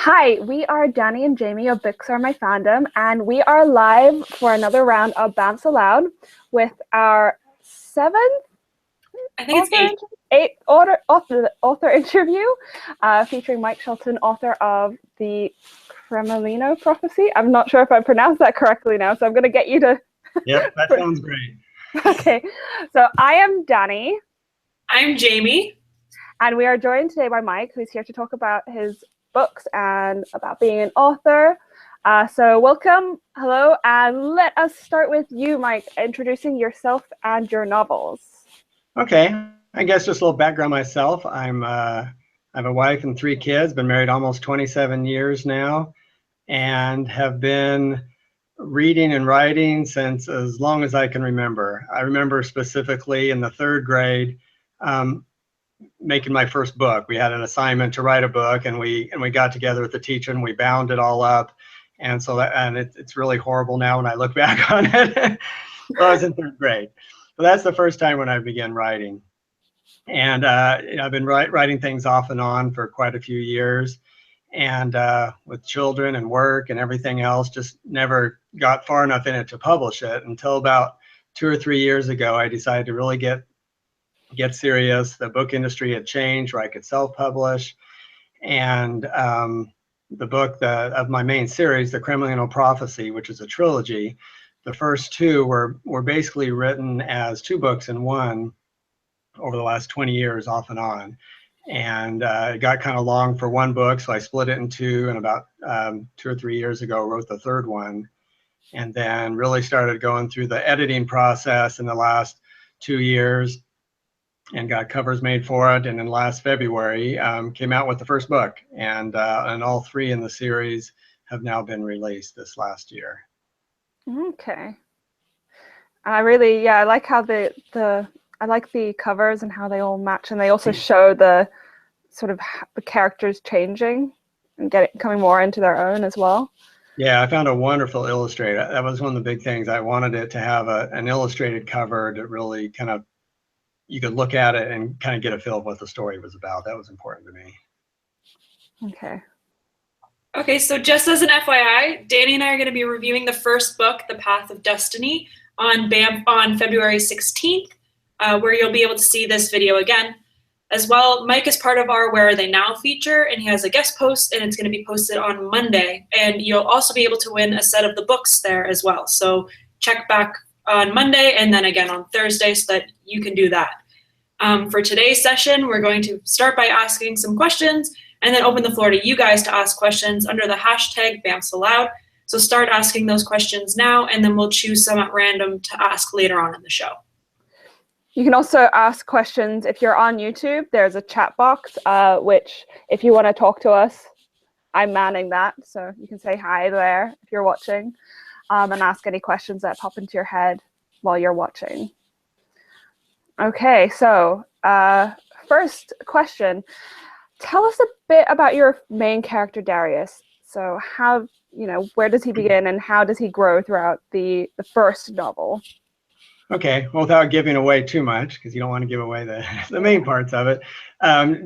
Hi, we are Danny and Jamie of Books Are My Fandom, and we are live for another round of Bamfs Aloud with our seventh I think it's eighth author interview featuring Mike Shelton, author of the Cremolino Prophecy. I'm not sure if I pronounced that correctly now, so I'm going to get you to... Yep, that sounds great. Okay, so I am Danny. I'm Jamie. And we are joined today by Mike, who's here to talk about his books and about being an author. So welcome, hello, and let us start with you, Mike, introducing yourself and your novels. Okay, I guess just a little background myself. I have a wife and 3 kids, been married almost 27 years now, and have been reading and writing since as long as I can remember. I remember specifically in the 3rd grade, making my first book. We had an assignment to write a book, and we got together with the teacher and we bound it all up. And so it's really horrible now when I look back on it. Well, I was in 3rd grade. So that's the first time when I began writing. And I've been writing things off and on for quite a few years. And with children and work and everything else, just never got far enough in it to publish it until about 2 or 3 years ago. I decided to really get serious. The book industry had changed where I could self-publish. And the book of my main series, The Cremolino Prophecy, which is a trilogy, the first 2 were basically written as 2 books in one over the last 20 years off and on. And it got kind of long for one book, so I split it in 2, and about 2 or 3 years ago wrote the 3rd one, and then really started going through the editing process in the last 2 years and got covers made for it. And in last February came out with the first book, and all 3 in the series have now been released this last year. Okay. I really, I like how I like the covers and how they all match, and they also show the sort of the characters changing and coming more into their own as well. Yeah, I found a wonderful illustrator. That was one of the big things. I wanted it to have an illustrated cover that really kind of, you could look at it and kind of get a feel of what the story was about. That was important to me. Okay, so just as an FYI, Danny and I are going to be reviewing the first book, The Path of Destiny, on February 16th, where you'll be able to see this video again. As well, Mike is part of our Where Are They Now feature, and he has a guest post, and it's going to be posted on Monday. And you'll also be able to win a set of the books there as well. So check back on Monday and then again on Thursday so that you can do that. For today's session, we're going to start by asking some questions and then open the floor to you guys to ask questions under the hashtag BamfsAloud. So start asking those questions now, and then we'll choose some at random to ask later on in the show. You can also ask questions if you're on YouTube. There's a chat box, which if you want to talk to us, I'm manning that. So you can say hi there if you're watching, and ask any questions that pop into your head while you're watching. Okay, so first question. Tell us a bit about your main character, Darius. So how, where does he begin and how does he grow throughout the first novel? Okay, well, without giving away too much, because you don't want to give away the main parts of it.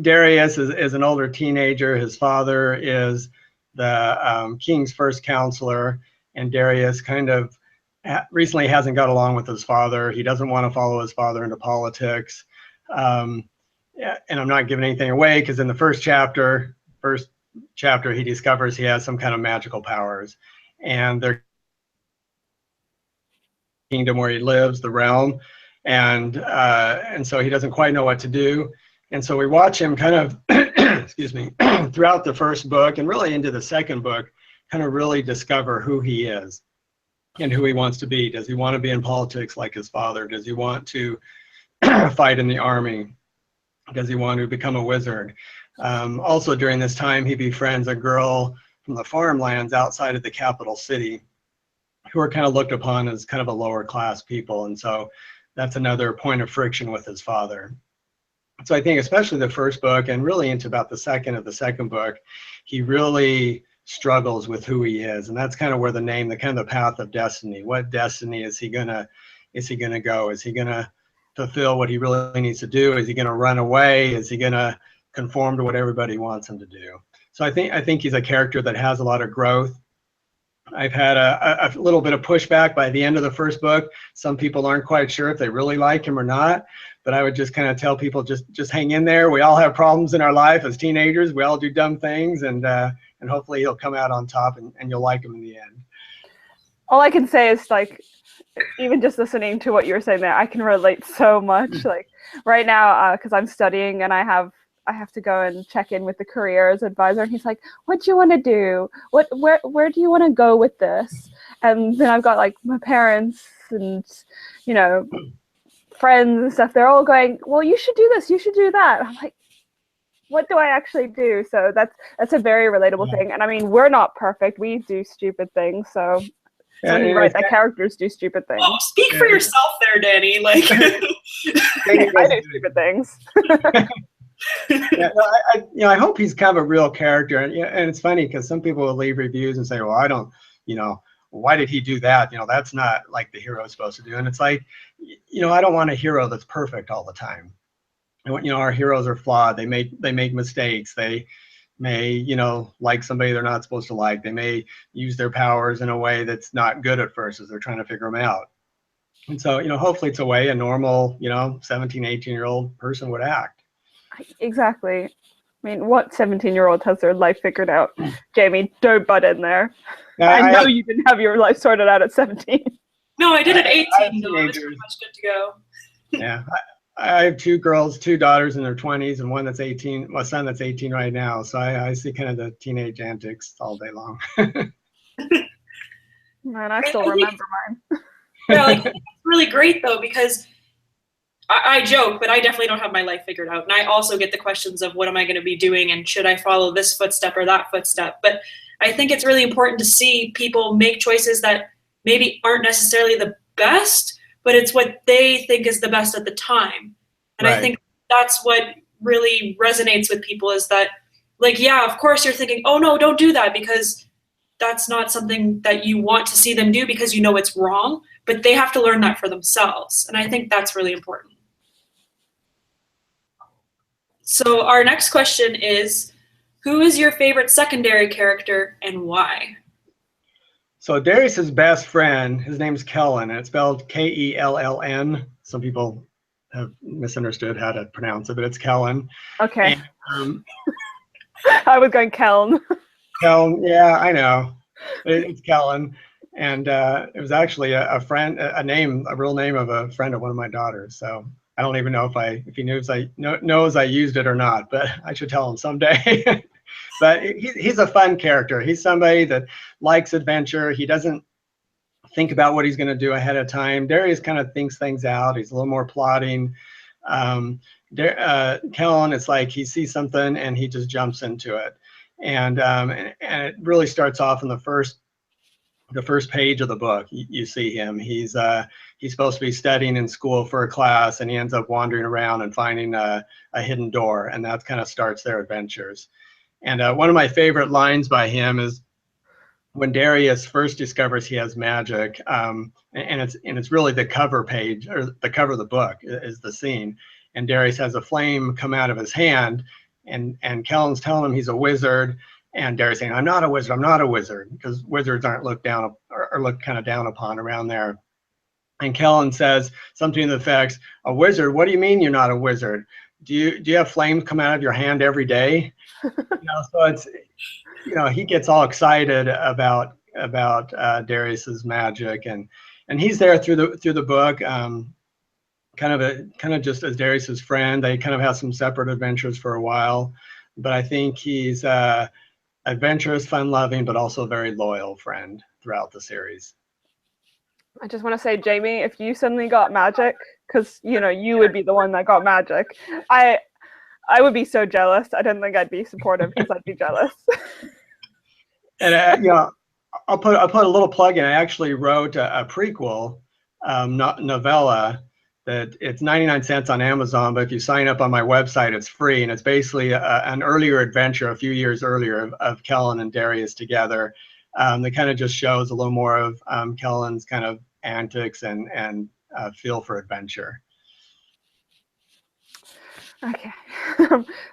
Darius is an older teenager. His father is the king's first counselor, and Darius kind of recently hasn't got along with his father. He doesn't want to follow his father into politics. And I'm not giving anything away, because in the first chapter, he discovers he has some kind of magical powers, and they're kingdom where he lives, the realm, and so he doesn't quite know what to do. And so we watch him kind of excuse me, throughout the first book and really into the second book, kind of really discover who he is and who he wants to be. Does he want to be in politics like his father? Does he want to fight in the army? Does he want to become a wizard? Also during this time, he befriends a girl from the farmlands outside of the capital city, who are kind of looked upon as kind of a lower class people. And so that's another point of friction with his father. So I think especially the first book and really into about the second book, he really struggles with who he is. And that's kind of where the name, the kind of the path of destiny. What destiny is he gonna go? Is he gonna fulfill what he really needs to do? Is he gonna run away? Is he gonna conform to what everybody wants him to do? So I think he's a character that has a lot of growth. I've had a little bit of pushback by the end of the first book. Some people aren't quite sure if they really like him or not, but I would just kind of tell people, just hang in there. We all have problems in our life as teenagers. We all do dumb things, and hopefully he'll come out on top, and you'll like him in the end. All I can say is, like, even just listening to what you were saying there, I can relate so much. Like right now, because I'm studying and I have to go and check in with the careers advisor, and he's like, what do you want to do? Where do you want to go with this? And then I've got like my parents and, you know, friends and stuff. They're all going, well, you should do this, you should do that. I'm like, what do I actually do? So that's a very relatable thing. And I mean, we're not perfect. We do stupid things. So he's right, that characters do stupid things. Oh, speak for yourself there, Danny. Like, I do stupid things. I hope he's kind of a real character, and it's funny because some people will leave reviews and say, well, I don't, why did he do that? That's not like the hero is supposed to do. And it's like, I don't want a hero that's perfect all the time. And our heroes are flawed. They make mistakes. They may, like somebody they're not supposed to like. They may use their powers in a way that's not good at first as they're trying to figure them out. And so, hopefully it's a way a normal, 17, 18-year-old person would act. Exactly. I mean, what 17-year-old has their life figured out? Jamie, don't butt in there. I know you didn't have your life sorted out at 17. No, I did at 18. No, I was pretty much good to go. Yeah. I have two daughters in their 20s, and one that's 18, my son that's 18 right now. So I see kind of the teenage antics all day long. Man, I still remember mine. Yeah, like, it's really great though, because I joke, but I definitely don't have my life figured out. And I also get the questions of what am I going to be doing, and should I follow this footstep or that footstep? But I think it's really important to see people make choices that maybe aren't necessarily the best, but it's what they think is the best at the time. And right. I think that's what really resonates with people, is that, like, yeah, of course you're thinking, oh no, don't do that, because that's not something that you want to see them do because you know it's wrong, but they have to learn that for themselves. And I think that's really important. So our next question is, who is your favorite secondary character and why? So Darius's best friend, his name's Kellen, and it's spelled K-E-L-L-N. Some people have misunderstood how to pronounce it, but it's Kellen. Okay. And, I was going Kellen. Kellen, yeah, I know. It's Kellen. And it was actually a real name of a friend of one of my daughters. So I don't even know if he knows I used it or not, but I should tell him someday. But he's a fun character. He's somebody that likes adventure. He doesn't think about what he's going to do ahead of time. Darius kind of thinks things out. He's a little more plotting. Kellen, it's like he sees something and he just jumps into it. And it really starts off in the first page of the book. You see him. He's supposed to be studying in school for a class, and he ends up wandering around and finding a hidden door, and that kind of starts their adventures. And one of my favorite lines by him is when Darius first discovers he has magic, and it's really the cover page, or the cover of the book is the scene, and Darius has a flame come out of his hand, and Kellen's telling him he's a wizard. And Darius saying, I'm not a wizard, I'm not a wizard, because wizards aren't looked down or looked kind of down upon around there. And Kellen says something to the effect, a wizard? What do you mean you're not a wizard? Do you have flames come out of your hand every day? So it's, he gets all excited about Darius's magic, and he's there through the book, kind of just as Darius's friend. They kind of have some separate adventures for a while, but I think he's adventurous, fun-loving, but also a very loyal friend throughout the series. I just want to say, Jamie, if you suddenly got magic, because you would be the one that got magic, I would be so jealous. I don't think I'd be supportive because I'd be jealous. And I'll put a little plug in. I actually wrote a prequel novella that it's 99 cents on Amazon, but if you sign up on my website, it's free. And it's basically an earlier adventure, a few years earlier, of Kellen and Darius together. That kind of just shows a little more of Kellen's kind of antics and feel for adventure. Okay.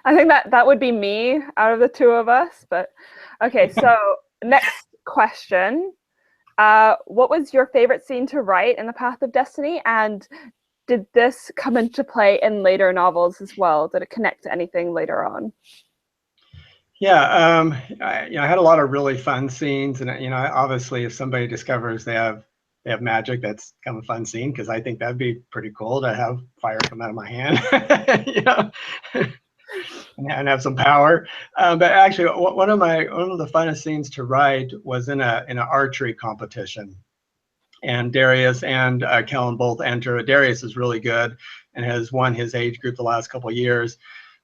I think that would be me out of the two of us, but okay, so next question. What was your favorite scene to write in The Path of Destiny, and did this come into play in later novels as well? Did it connect to anything later on? Yeah, I had a lot of really fun scenes, and obviously, if somebody discovers they have magic, that's kind of a fun scene because I think that'd be pretty cool to have fire come out of my hand, and have some power. But actually, one of the funnest scenes to write was in an archery competition, and Darius and Kellen both enter. Darius is really good and has won his age group the last couple of years,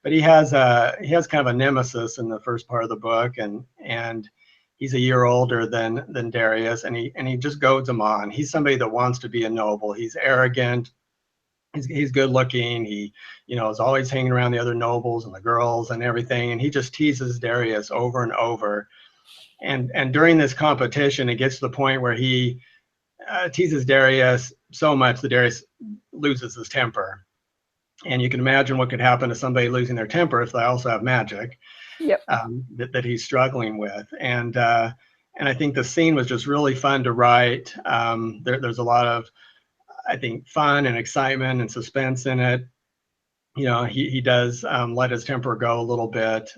but he has kind of a nemesis in the first part of the book, and he's a year older than Darius, and he just goads him on. He's somebody that wants to be a noble. He's arrogant. He's good looking. He is always hanging around the other nobles and the girls and everything, and he just teases Darius over and over. And during this competition, it gets to the point where he teases Darius so much that Darius loses his temper. And you can imagine what could happen to somebody losing their temper if they also have magic. Yep. That he's struggling with. And I think the scene was just really fun to write. There's a lot of, I think, fun and excitement and suspense in it. He does let his temper go a little bit,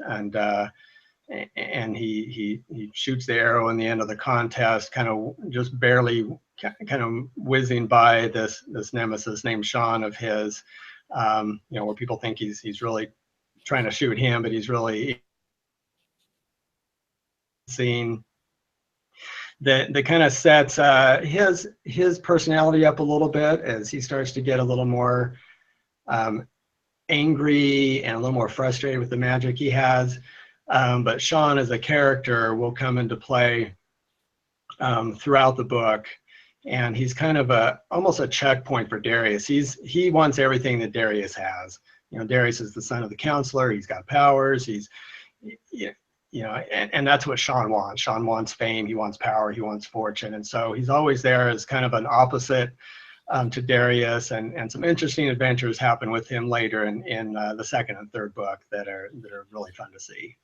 and he shoots the arrow in the end of the contest, kind of just barely kind of whizzing by this nemesis named Sean of his, where people think he's really trying to shoot him, but he's really seeing that kind of sets his personality up a little bit as he starts to get a little more angry and a little more frustrated with the magic he has. But Sean as a character will come into play throughout the book, and he's kind of almost a checkpoint for Darius. He wants everything that Darius has. Darius is the son of the counselor. He's got powers. And that's what Sean wants. Sean wants fame. He wants power. He wants fortune. And so he's always there as kind of an opposite to Darius, and some interesting adventures happen with him later in the second and third book that are really fun to see.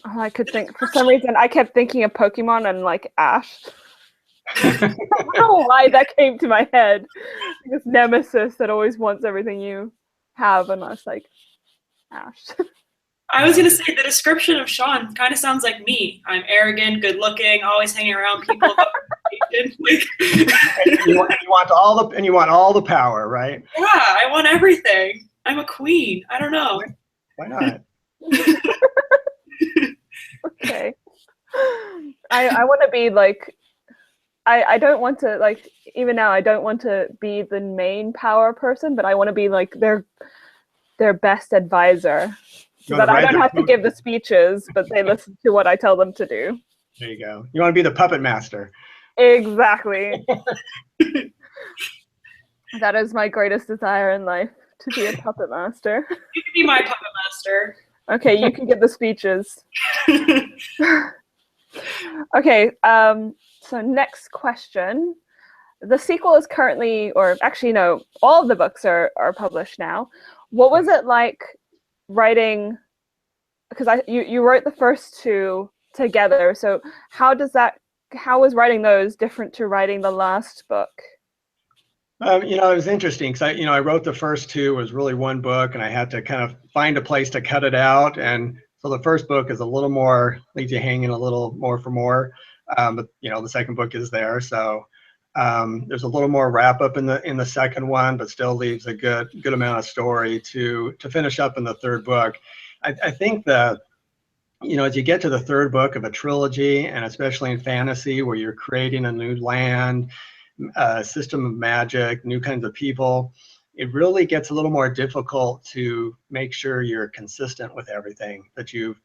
Oh, I could think, for some reason, I kept thinking of Pokemon and like Ash. I don't know why that came to my head. This nemesis that always wants everything you have, and I was like, Ash. I was going to say the description of Sean kind of sounds like me. I'm arrogant, good looking, always hanging around people. And you want all the power, right? Yeah, I want everything. I'm a queen. I don't know. Why not? Okay. I want to be like, I don't want to, like, even now I don't want to be the main power person, but I want to be like their best advisor, so that I don't have to give the speeches, but they listen to what I tell them to do. There you go. You want to be the puppet master. Exactly. That is my greatest desire in life, to be a puppet master. You can be my puppet master. Okay, you can give the speeches. Okay, so next question. The sequel is currently, or actually no, all of the books are published now. What was it like writing, because you wrote the first two together, so how was writing those different to writing the last book? It was interesting because I wrote the first two, was really one book, and I had to kind of find a place to cut it out. And so the first book is a little more, leaves you hanging a little more for more. But the second book is there. So there's a little more wrap up in the second one, but still leaves a good amount of story to finish up in the third book. I think that, as you get to the third book of a trilogy, and especially in fantasy where you're creating a new land, system of magic, new kinds of people, it really gets a little more difficult to make sure you're consistent with everything, that you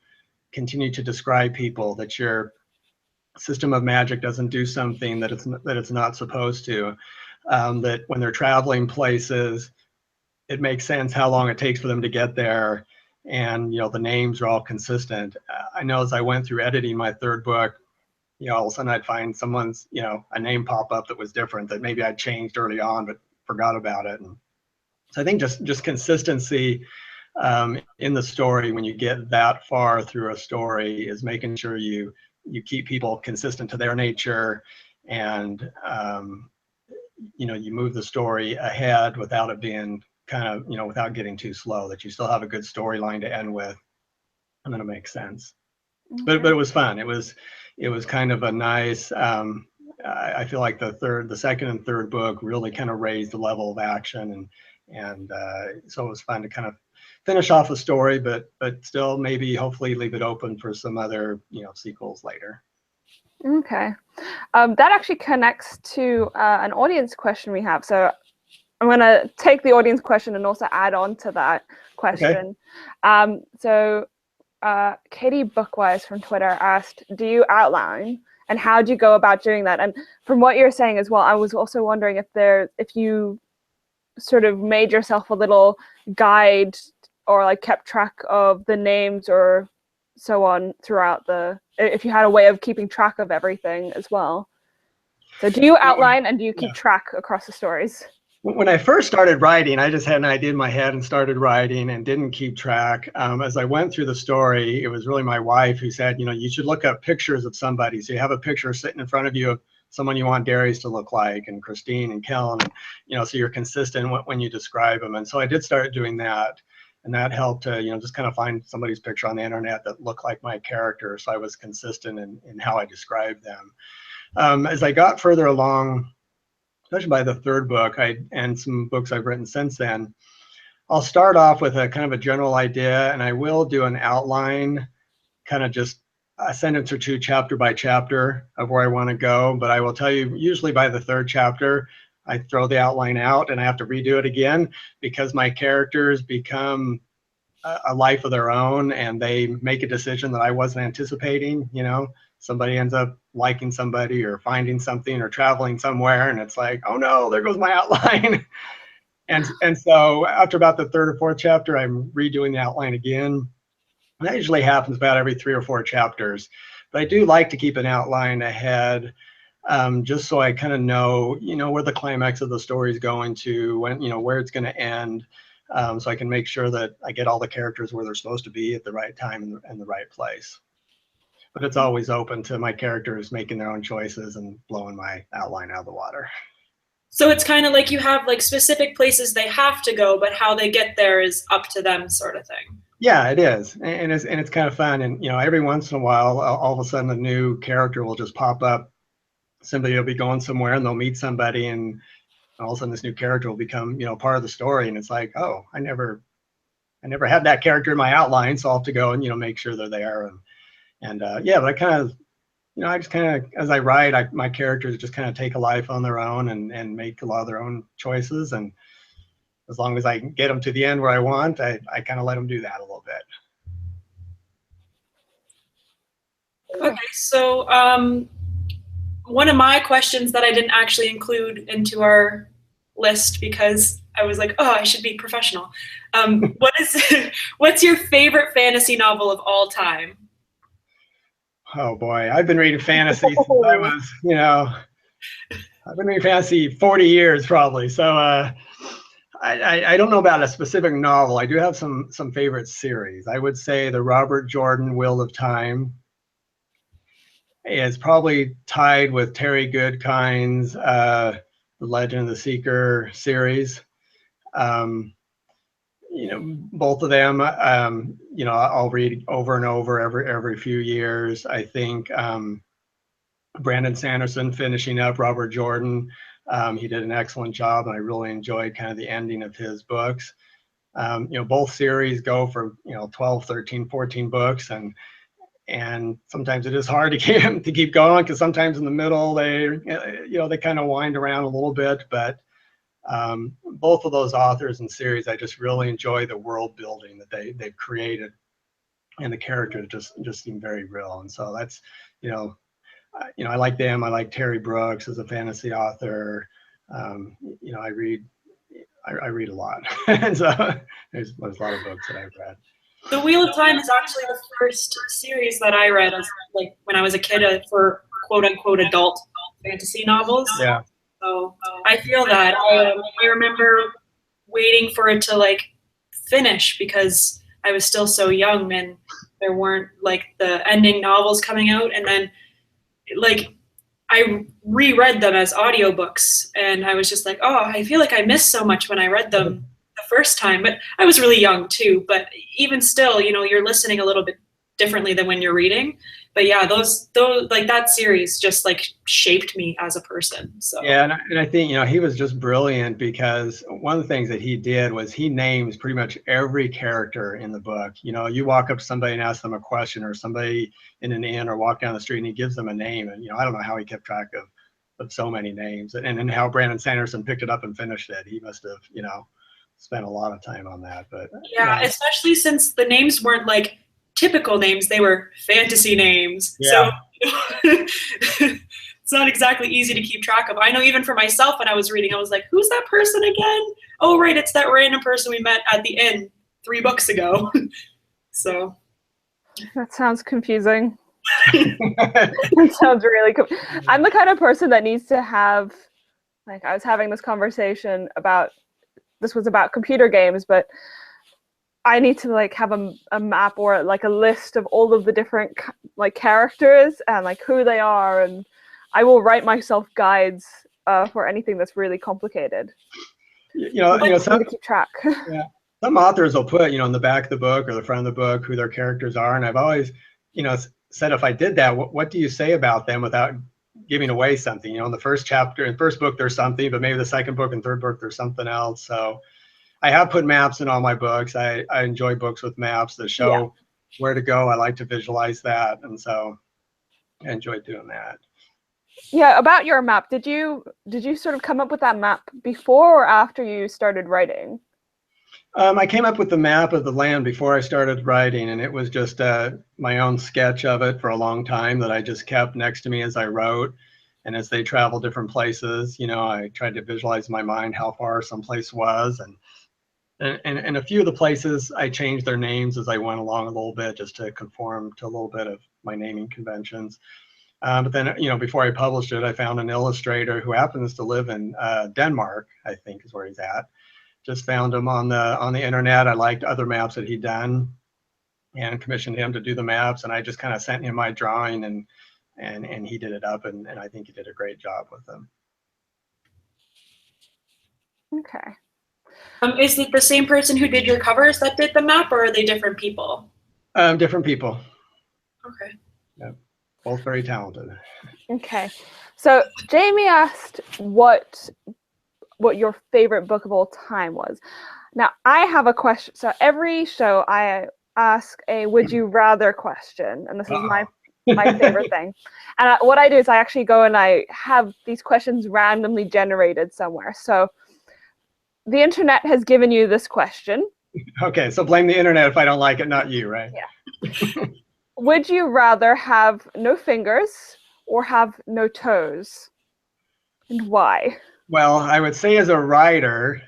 continue to describe people, that your system of magic doesn't do something that it's not supposed to, that when they're traveling places, it makes sense how long it takes for them to get there, and the names are all consistent. I know as I went through editing my third book, all of a sudden I'd find someone's, a name pop up that was different, that maybe I'd changed early on but forgot about it. And So I think just consistency in the story when you get that far through a story is making sure you keep people consistent to their nature, and you move the story ahead without it being kind of, without getting too slow, that you still have a good storyline to end with, and then it makes sense. Okay. But it was fun. It was kind of a nice, I feel like the second and third book really kind of raised the level of action, and so it was fun to kind of finish off a story, but still maybe hopefully leave it open for some other sequels later. Okay. That actually connects to an audience question we have. So I'm going to take the audience question and also add on to that question. Okay. So Katie Bookwise from Twitter asked, do you outline, and how do you go about doing that? And from what you're saying as well, I was also wondering if you sort of made yourself a little guide or like kept track of the names or so on throughout if you had a way of keeping track of everything as well. So do you outline and do you keep track across the stories? When I first started writing, I just had an idea in my head and started writing and didn't keep track. As I went through the story, it was really my wife who said, you should look up pictures of somebody. So you have a picture sitting in front of you of someone you want Darius to look like, and Christine and Kellen, and, so you're consistent when you describe them. And so I did start doing that, and that helped to, just kind of find somebody's picture on the internet that looked like my character. So I was consistent in how I described them. As I got further along, especially by the third book, and some books I've written since then, I'll start off with a kind of a general idea, and I will do an outline, kind of just a sentence or two, chapter by chapter, of where I want to go. But I will tell you, usually by the third chapter, I throw the outline out and I have to redo it again, because my characters become a life of their own, and they make a decision that I wasn't anticipating. Somebody ends up liking somebody or finding something or traveling somewhere, and it's like, oh no, there goes my outline. and so after about the third or fourth chapter, I'm redoing the outline again. And that usually happens about every 3 or 4 chapters. But I do like to keep an outline ahead, just so I kind of know, where the climax of the story is going to, when, where it's going to end, so I can make sure that I get all the characters where they're supposed to be at the right time and the right place. But it's always open to my characters making their own choices and blowing my outline out of the water. So it's kind of like you have like specific places they have to go, but how they get there is up to them, sort of thing. Yeah, it is, and it's kind of fun. And every once in a while, all of a sudden, a new character will just pop up. Somebody will be going somewhere, and they'll meet somebody, and all of a sudden, this new character will become part of the story. And it's like, oh, I never had that character in my outline, so I'll have to go and make sure they're there. And yeah, but I kind of, I just kind of, as I write, my characters just kind of take a life on their own and make a lot of their own choices. And as long as I can get them to the end where I want, I kind of let them do that a little bit. Okay, so one of my questions that I didn't actually include into our list because I was like, oh, I should be professional. What's your favorite fantasy novel of all time? Oh boy, I've been reading fantasy since I was, I've been reading fantasy 40 years probably. So I don't know about a specific novel. I do have some favorite series. I would say the Robert Jordan Wheel of Time is probably tied with Terry Goodkind's The Legend of the Seeker series. Both of them, I'll read over and over every few years. I think Brandon Sanderson finishing up Robert Jordan, he did an excellent job, and I really enjoyed kind of the ending of his books. Both series go for 12, 13, 14 books, and sometimes it is hard to keep going, because sometimes in the middle they kind of wind around a little bit. But both of those authors and series, I just really enjoy the world building that they've created, and the characters just seem very real. And so that's I like them. I like Terry Brooks as a fantasy author. I read a lot, and so there's a lot of books that I've read. The Wheel of Time is actually the first series that I read as like when I was a kid for quote unquote adult fantasy novels. Yeah. So I feel that. I remember waiting for it to like finish because I was still so young and there weren't like the ending novels coming out. And then like I reread them as audiobooks and I was just like, oh, I feel like I missed so much when I read them the first time. But I was really young too. But even still, you know, you're listening a little bit differently than when you're reading. But yeah, those like that series just like shaped me as a person. So yeah, and I think, you know, he was just brilliant because one of the things that he did was he names pretty much every character in the book. You know, you walk up to somebody and ask them a question, or somebody in an inn or walk down the street and he gives them a name. And, you know, I don't know how he kept track of so many names, and how Brandon Sanderson picked it up and finished it. He must have, you know, spent a lot of time on that. But yeah, especially since the names weren't like typical names, they were fantasy names. Yeah. So it's not exactly easy to keep track of. I know even for myself when I was reading, I was like, who's that person again? Oh, right, it's that random person we met at the inn 3 books ago. So That sounds confusing. That sounds really cool. I'm the kind of person that needs to have, like, I was having this conversation about, this was about computer games, but I need to like have a map or like a list of all of the different like characters and like who they are, and I will write myself guides for anything that's really complicated. You know, to keep track. Yeah, some authors will put, you know, in the back of the book or the front of the book who their characters are, and I've always, you know, said if I did that, what do you say about them without giving away something? You know, in the first chapter, in the first book, there's something, but maybe the second book and third book, there's something else. So I have put maps in all my books. I enjoy books with maps that show where to go. I like to visualize that, and so I enjoy doing that. Yeah, about your map, did you sort of come up with that map before or after you started writing? I came up with the map of the land before I started writing, and it was just my own sketch of it for a long time that I just kept next to me as I wrote. And as they traveled different places, you know, I tried to visualize in my mind how far some place was, and a few of the places I changed their names as I went along a little bit, just to conform to a little bit of my naming conventions. But then, you know, before I published it, I found an illustrator who happens to live in Denmark, I think is where he's at. Just found him on the internet. I liked other maps that he'd done and commissioned him to do the maps. And I just kind of sent him my drawing, and he did it up, and I think he did a great job with them. Okay. Is it the same person who did your covers that did the map, or are they different people? Different people. Okay. Yeah, both very talented. Okay. So Jamie asked what your favorite book of all time was. Now I have a question. So every show I ask a would you rather question, and this is my favorite thing. And what I do is I actually go and I have these questions randomly generated somewhere. So the internet has given you this question. Okay, so blame the internet if I don't like it, not you, right? Yeah. Would you rather have no fingers or have no toes? And why? Well, I would say as a writer,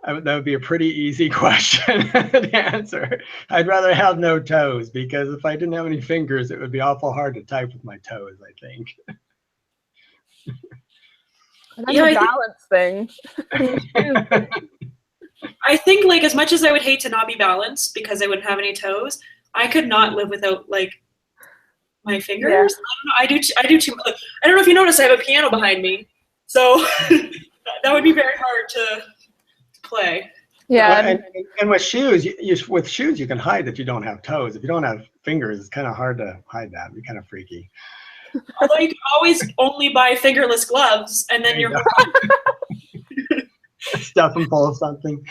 that would be a pretty easy question to answer. I'd rather have no toes, because if I didn't have any fingers, it would be awful hard to type with my toes, I think. And that's a balance thing. I think, like, as much as I would hate to not be balanced because I wouldn't have any toes, I could not live without like my fingers. Yeah. I do too much. I don't know if you noticed, I have a piano behind me, so that would be very hard to play. Yeah. And with shoes, with shoes you can hide that you don't have toes. If you don't have fingers, it's kind of hard to hide that. It'd be kind of freaky. Although you can always only buy fingerless gloves, and then you're stuff them full of something.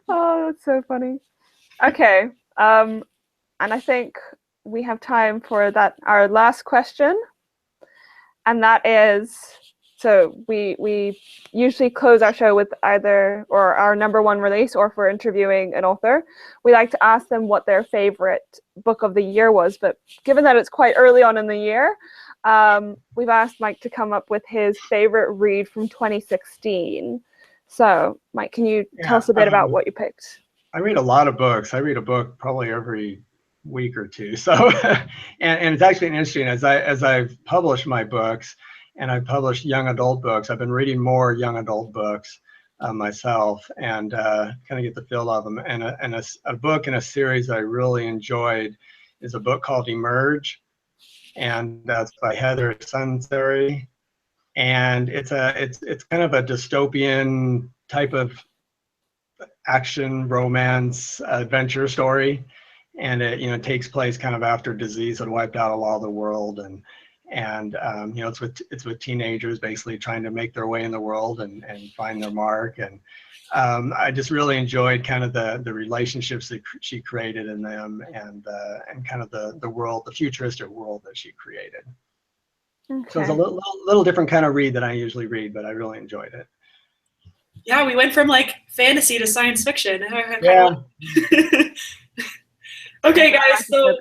Oh, that's so funny. Okay, and I think we have time for our last question, and that is, so we usually close our show with either or our #1 release, or if we're interviewing an author, we like to ask them what their favorite book of the year was. But given that it's quite early on in the year, we've asked Mike to come up with his favorite read from 2016. So, Mike, can you tell us a bit about what you picked? I read a lot of books. I read a book probably every week or two. So, and it's actually interesting, as I've published my books and I've published young adult books, I've been reading more young adult books myself, and kind of get the feel of them. And a book in a series I really enjoyed is a book called Emerge, and that's by Heather Sunseri. And it's kind of a dystopian type of action, romance, adventure story, and it takes place kind of after disease had wiped out a lot of the world, and it's with teenagers basically trying to make their way in the world and find their mark. And I just really enjoyed kind of the relationships that she created in them, and kind of the world, the futuristic world that she created. Okay. So it's a little different kind of read than I usually read, but I really enjoyed it. Yeah, we went from like fantasy to science fiction. Yeah. Okay, guys, so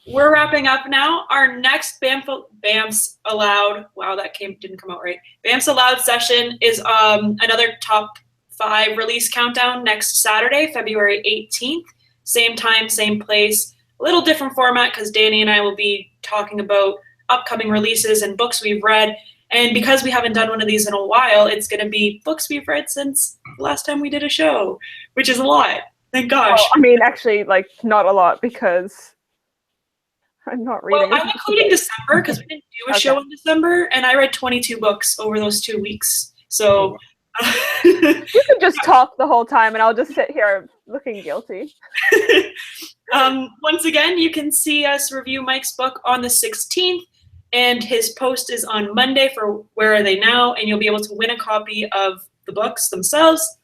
we're wrapping up now. Our next BAMF's Allowed, wow, that didn't come out right. BAMF's Allowed session is another top 5 release countdown next Saturday, February 18th. Same time, same place. A little different format because Danny and I will be talking about upcoming releases and books we've read. And because we haven't done one of these in a while, it's going to be books we've read since the last time we did a show, which is a lot. Thank gosh. Well, I mean, actually, like, not a lot because I'm not reading. Well, I'm including December because we didn't do a show in December, and I read 22 books over those 2 weeks. So you can just talk the whole time, and I'll just sit here looking guilty. Once again, you can see us review Mike's book on the 16th, and his post is on Monday for Where Are They Now, and you'll be able to win a copy of the books themselves.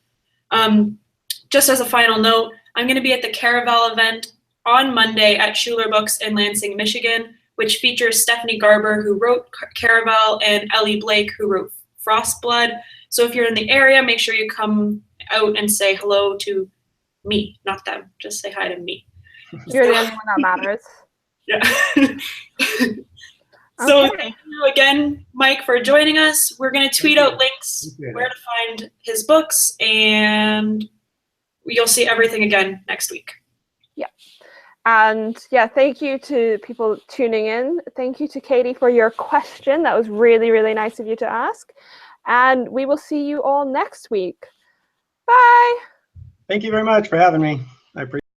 Just as a final note, I'm going to be at the Caraval event on Monday at Schuler Books in Lansing, Michigan, which features Stephanie Garber, who wrote Caraval, and Ellie Blake, who wrote Frostblood. So if you're in the area, make sure you come out and say hello to me, not them. Just say hi to me. You're the only one that matters. Yeah. So thank you again, Mike, for joining us. We're going to tweet out links where to find his books, and you'll see everything again next week. Yeah. And yeah, thank you to people tuning in. Thank you to Katie for your question. That was really, really nice of you to ask. And we will see you all next week. Bye. Thank you very much for having me. I appreciate it.